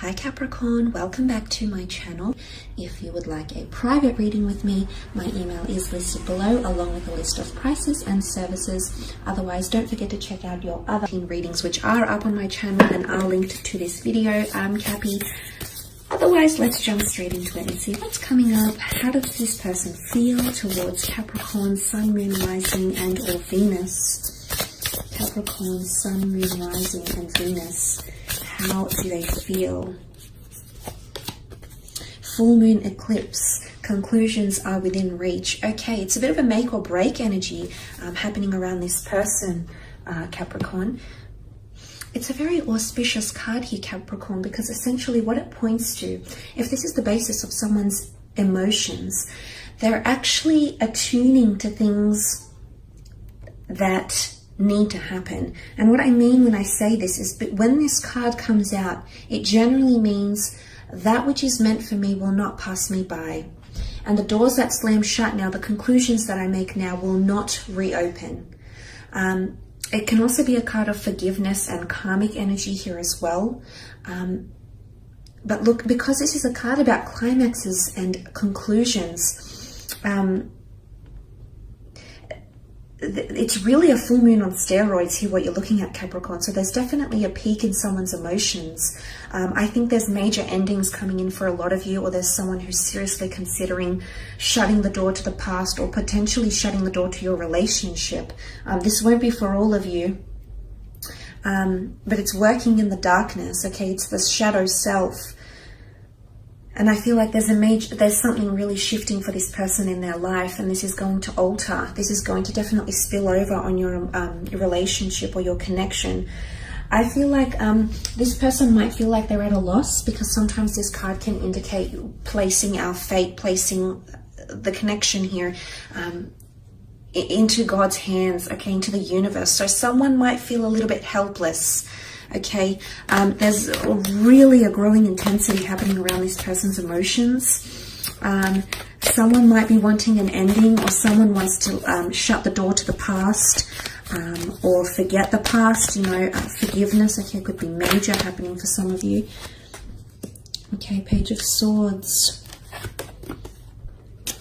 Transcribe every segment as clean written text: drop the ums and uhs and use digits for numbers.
Hi Capricorn, welcome back to my channel. If you would like a private reading with me, my email is listed below along with a list of prices and services. Otherwise, don't forget to check out your other readings which are up on my channel and are linked to this video. I'm Cappy. Otherwise, let's jump straight into it and see what's coming up. How does this person feel towards Capricorn, Sun, Moon, Rising and or Venus? Capricorn, Sun, Moon, Rising and Venus. How do they feel? Full moon eclipse. Conclusions are within reach. Okay, it's a bit of a make or break energy happening around this person, Capricorn. It's a very auspicious card here, Capricorn, because essentially what it points to, if this is the basis of someone's emotions, they're actually attuning to things that need to happen. And what I mean when I say this is, but when this card comes out, it generally means that which is meant for me will not pass me by. And the doors that slam shut now, the conclusions that I make now will not reopen. It can also be a card of forgiveness and karmic energy here as well. But look, because this is a card about climaxes and conclusions, it's really a full moon on steroids here, what you're looking at, Capricorn. So there's definitely a peak in someone's emotions. I think there's major endings coming in for a lot of you, or there's someone who's seriously considering shutting the door to the past or potentially shutting the door to your relationship. This won't be for all of you, but it's working in the darkness, okay? It's the shadow self. And I feel like there's something really shifting for this person in their life, and this is going to alter. This is going to definitely spill over on your relationship or your connection. I feel like this person might feel like they're at a loss, because sometimes this card can indicate placing our fate, placing the connection here into God's hands, okay, into the universe. So someone might feel a little bit helpless. Okay, there's really a growing intensity happening around this person's emotions. Someone might be wanting an ending, or someone wants to shut the door to the past, or forget the past, you know, forgiveness. Okay, could be major happening for some of you. Okay, Page of Swords,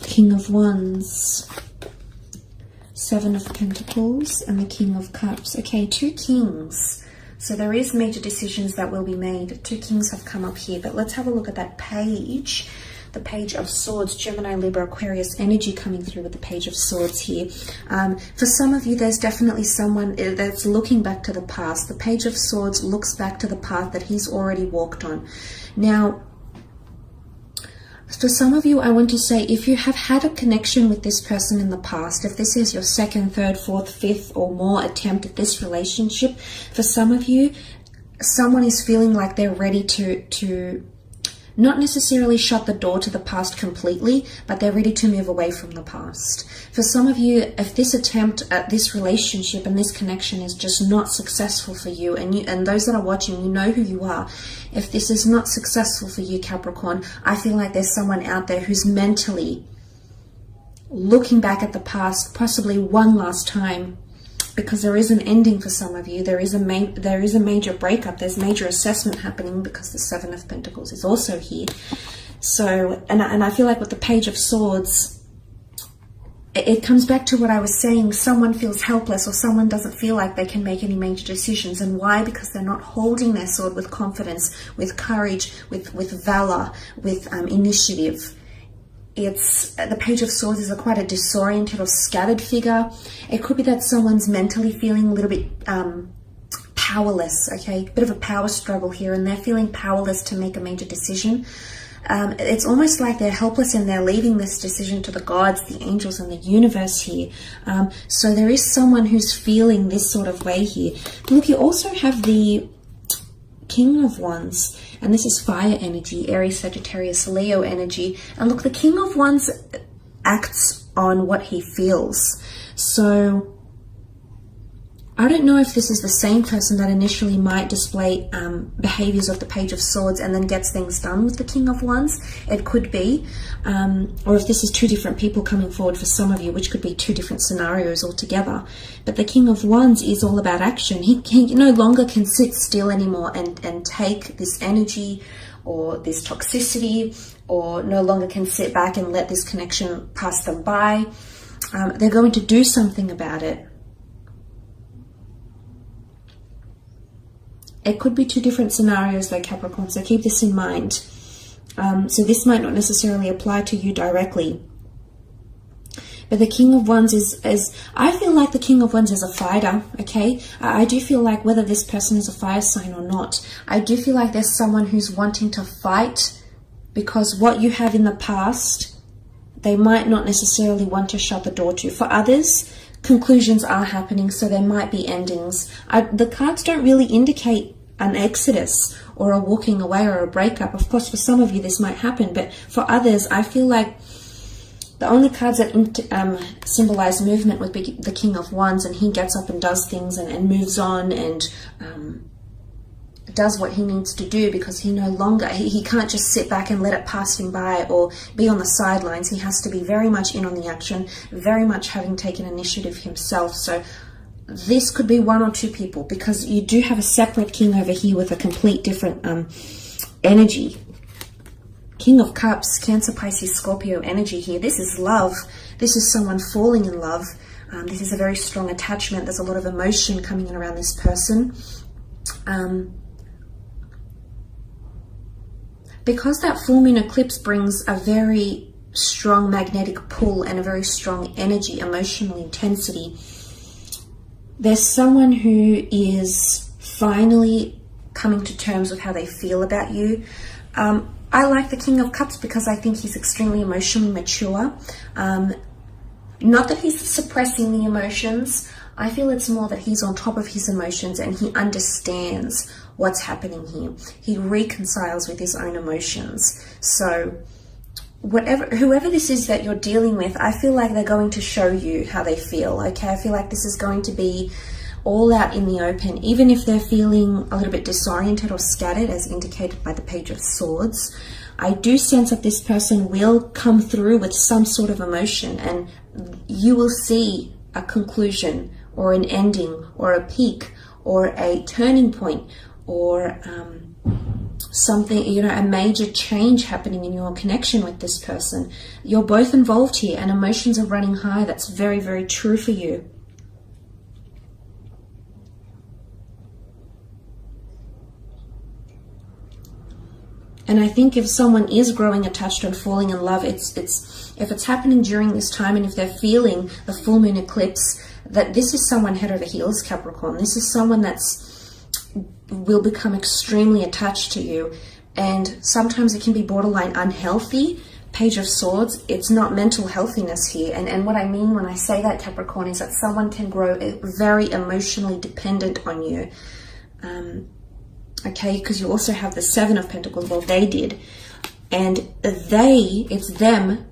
King of Wands, Seven of Pentacles, and the King of Cups. Okay, two kings. So there is major decisions that will be made. Two kings have come up here, but let's have a look at that page. The Page of Swords, Gemini, Libra, Aquarius energy coming through with the Page of Swords here. For some of you, there's definitely someone that's looking back to the past. The Page of Swords looks back to the path that he's already walked on. Now, for some of you, I want to say, if you have had a connection with this person in the past, if this is your second, third, fourth, fifth or more attempt at this relationship, for some of you, someone is feeling like they're ready to not necessarily shut the door to the past completely, but they're ready to move away from the past. For some of you, if this attempt at this relationship and this connection is just not successful for you, and those that are watching, you know who you are. If this is not successful for you, Capricorn, I feel like there's someone out there who's mentally looking back at the past, possibly one last time, because there is an ending for some of you. There is a major breakup. There's major assessment happening, because the Seven of Pentacles is also here. So, and I feel like with the Page of Swords, it comes back to what I was saying. Someone feels helpless, or someone doesn't feel like they can make any major decisions. And why? Because they're not holding their sword with confidence, with courage, with valor, with initiative. It's the Page of Swords is quite a disoriented or scattered figure. It could be that someone's mentally feeling a little bit powerless, okay? Bit of a power struggle here, and they're feeling powerless to make a major decision. It's almost like they're helpless, and they're leaving this decision to the gods, the angels, and the universe here. So there is someone who's feeling this sort of way here. Look, you also have the King of Wands, and this is fire energy, Aries, Sagittarius, Leo energy. And look, the King of Wands acts on what he feels. So I don't know if this is the same person that initially might display behaviors of the Page of Swords and then gets things done with the King of Wands. It could be. Or if this is two different people coming forward for some of you, which could be two different scenarios altogether. But the King of Wands is all about action. He no longer can sit still anymore and take this energy or this toxicity, or no longer can sit back and let this connection pass them by. They're going to do something about it. It could be two different scenarios though, Capricorn, so keep this in mind. So this might not necessarily apply to you directly. But the King of Wands is I feel like the King of Wands is a fighter, okay? I do feel like whether this person is a fire sign or not, I do feel like there's someone who's wanting to fight because what you have in the past, they might not necessarily want to shut the door to. For others, conclusions are happening, so there might be endings. The cards don't really indicate an exodus or a walking away or a breakup. Of course, for some of you this might happen, but for others, I feel like the only cards that symbolize movement would be the King of Wands, and he gets up and does things and moves on and does what he needs to do, because he no longer, he can't just sit back and let it pass him by or be on the sidelines. He has to be very much in on the action, very much having taken initiative himself. So this could be one or two people, because you do have a separate king over here with a complete different energy. King of Cups, Cancer, Pisces, Scorpio energy here. This is love. This is someone falling in love. This is a very strong attachment. There's a lot of emotion coming in around this person. Because that full moon eclipse brings a very strong magnetic pull and a very strong energy, emotional intensity, there's someone who is finally coming to terms with how they feel about you. I like the King of Cups because I think he's extremely emotionally mature. Not that he's suppressing the emotions. I feel it's more that he's on top of his emotions and he understands what's happening here. He reconciles with his own emotions. So whoever this is that you're dealing with, I feel like they're going to show you how they feel, okay? I feel like this is going to be all out in the open, even if they're feeling a little bit disoriented or scattered, as indicated by the Page of Swords. I do sense that this person will come through with some sort of emotion, and you will see a conclusion or an ending or a peak or a turning point or something, you know, a major change happening in your connection with this person. You're both involved here and emotions are running high. That's very, very true for you. And I think if someone is growing attached and falling in love, if it's happening during this time, and if they're feeling the full moon eclipse, that this is someone head over heels, Capricorn. This is someone will become extremely attached to you, and sometimes it can be borderline unhealthy. Page of Swords, it's not mental healthiness here, and what I mean when I say that, Capricorn, is that someone can grow very emotionally dependent on you. Okay, because you also have the Seven of Pentacles. Well, they did, and it's them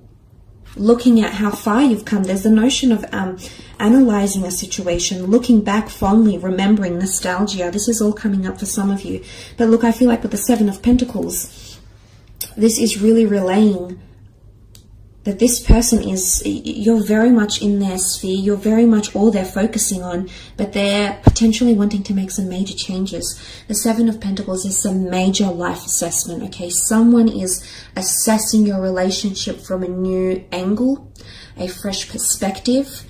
looking at how far you've come. There's the notion of analyzing a situation, looking back fondly, remembering, nostalgia. This is all coming up for some of you. But look, I feel like with the Seven of Pentacles, this is really relaying that this person you're very much in their sphere, you're very much all they're focusing on, but they're potentially wanting to make some major changes. The Seven of Pentacles is some major life assessment, okay? Someone is assessing your relationship from a new angle, a fresh perspective.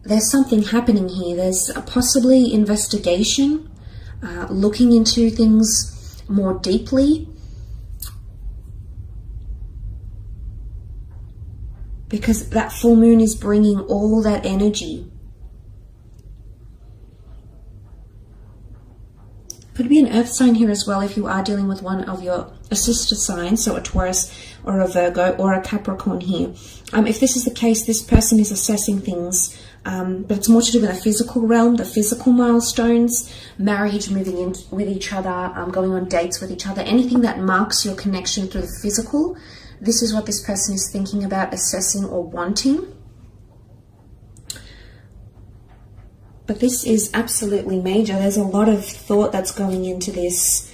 There's something happening here. There's possibly investigation, looking into things more deeply, because that full moon is bringing all that energy. Could be an earth sign here as well if you are dealing with one of your sister signs, so a Taurus or a Virgo or a Capricorn here. If this is the case, this person is assessing things, but it's more to do with the physical realm, the physical milestones, marriage, moving in with each other, going on dates with each other, anything that marks your connection through the physical. This is what this person is thinking about, assessing or wanting. But this is absolutely major. There's a lot of thought that's going into this.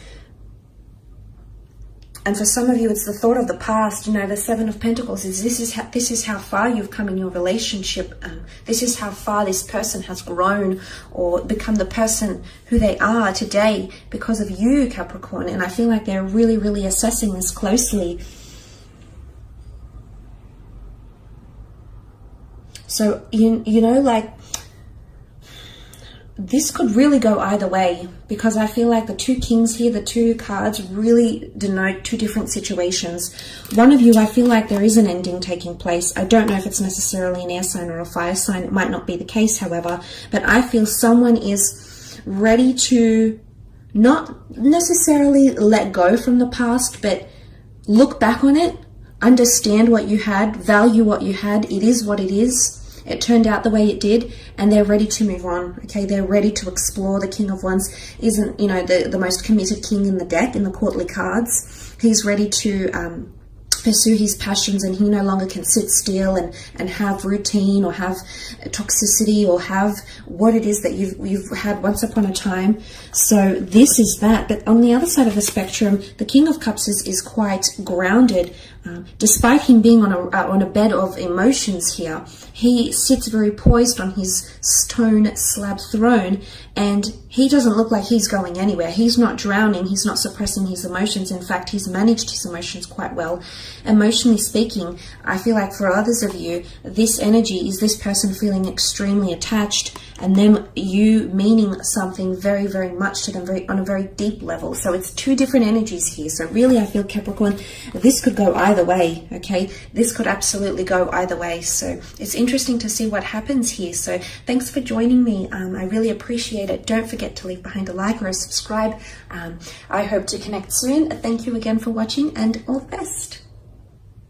And for some of you, it's the thought of the past. You know, the Seven of Pentacles is this is how far you've come in your relationship. This is how far this person has grown or become the person who they are today because of you, Capricorn. And I feel like they're really, really assessing this closely. So, you know, like, this could really go either way, because I feel like the two kings here, the two cards, really denote two different situations. One of you, I feel like there is an ending taking place. I don't know if it's necessarily an air sign or a fire sign. It might not be the case, however, but I feel someone is ready to not necessarily let go from the past, but look back on it, understand what you had, value what you had. It is what it is. It turned out the way it did, and they're ready to move on. Okay, they're ready to explore. The King of Wands isn't, you know, the most committed king in the deck, in the courtly cards. He's ready to pursue his passions, and he no longer can sit still and have routine or have toxicity or have what it is that you've had once upon a time. So this is that. But on the other side of the spectrum, the King of Cups is quite grounded. Despite him being on a bed of emotions here, he sits very poised on his stone slab throne, and he doesn't look like he's going anywhere. He's not drowning. He's not suppressing his emotions. In fact, he's managed his emotions quite well. Emotionally speaking, I feel like for others of you, this energy is this person feeling extremely attached, and them you meaning something very, very much to them, on a very deep level. So it's two different energies here. So really, I feel, Capricorn, this could go either way, okay? This could absolutely go either way. So it's interesting to see what happens here. So thanks for joining me. I really appreciate it. Don't forget to leave behind a like or a subscribe. I hope to connect soon. Thank you again for watching, and all the best.